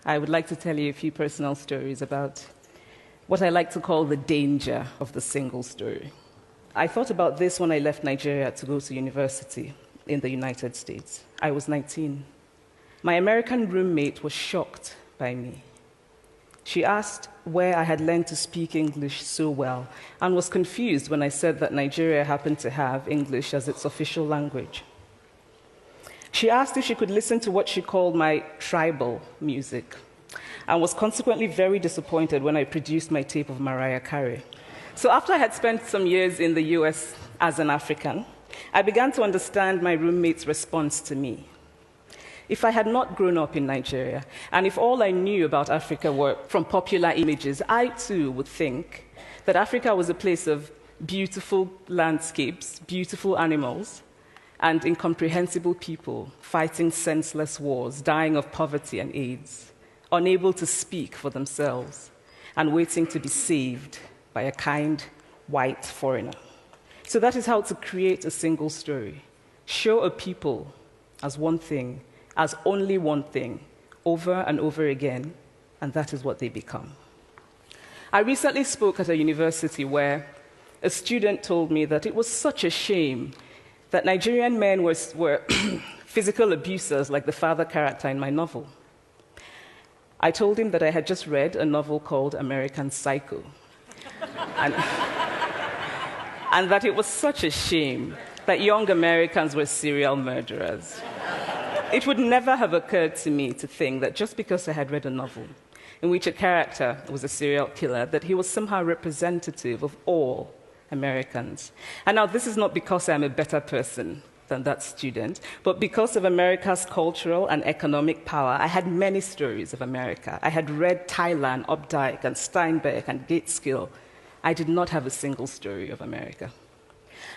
I would like to tell you a few personal stories about what I like to call the danger of the single story. I thought about this when I left Nigeria to go to university in the United States. I was 19. My American roommate was shocked by me. She asked where I had learned to speak English so well and was confused when I said that Nigeria happened to have English as its official language. She asked if she could listen to what she called my tribal music and was consequently very disappointed when I produced my tape of Maria Iyer. So after I had spent some years in the US as an African, I began to understand my roommate's response to me. If I had not grown up in Nigeria, and if all I knew about Africa were from popular images, I too would think that Africa was a place of beautiful landscapes, beautiful animals, and incomprehensible people fighting senseless wars, dying of poverty and AIDS, unable to speak for themselves, and waiting to be saved by a kind white foreigner. So that is how to create a single story. Show a people as one thing, as only one thing, over and over again, and that is what they become. I recently spoke at a university where a student told me that it was such a shame that Nigerian men were physical abusers like the father character in my novel. I told him that I had just read a novel called American Psycho, and that it was such a shame that young Americans were serial murderers. It would never have occurred to me to think that just because I had read a novel in which a character was a serial killer, that he was somehow representative of all Americans. And now this is not because I'm a better person than that student, but because of America's cultural and economic power, I had many stories of America. I had read Thailand, Updike, and Steinbeck, and Gateskill. I did not have a single story of America.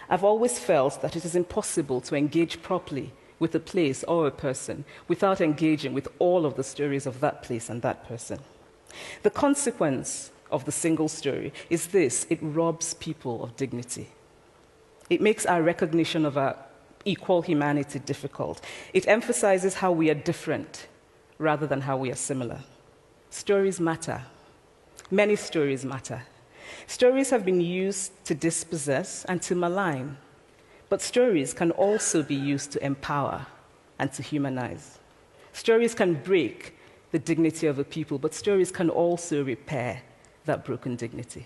I've always felt that it is impossible to engage properly with a place or a person without engaging with all of the stories of that place and that person. The consequence of the single story is this: it robs people of dignity. It makes our recognition of our equal humanity difficult. It emphasizes how we are different rather than how we are similar. Stories matter. Many stories matter. Stories have been used to dispossess and to malign. But stories can also be used to empower and to humanize. Stories can break the dignity of a people, but stories can also repair that broken dignity.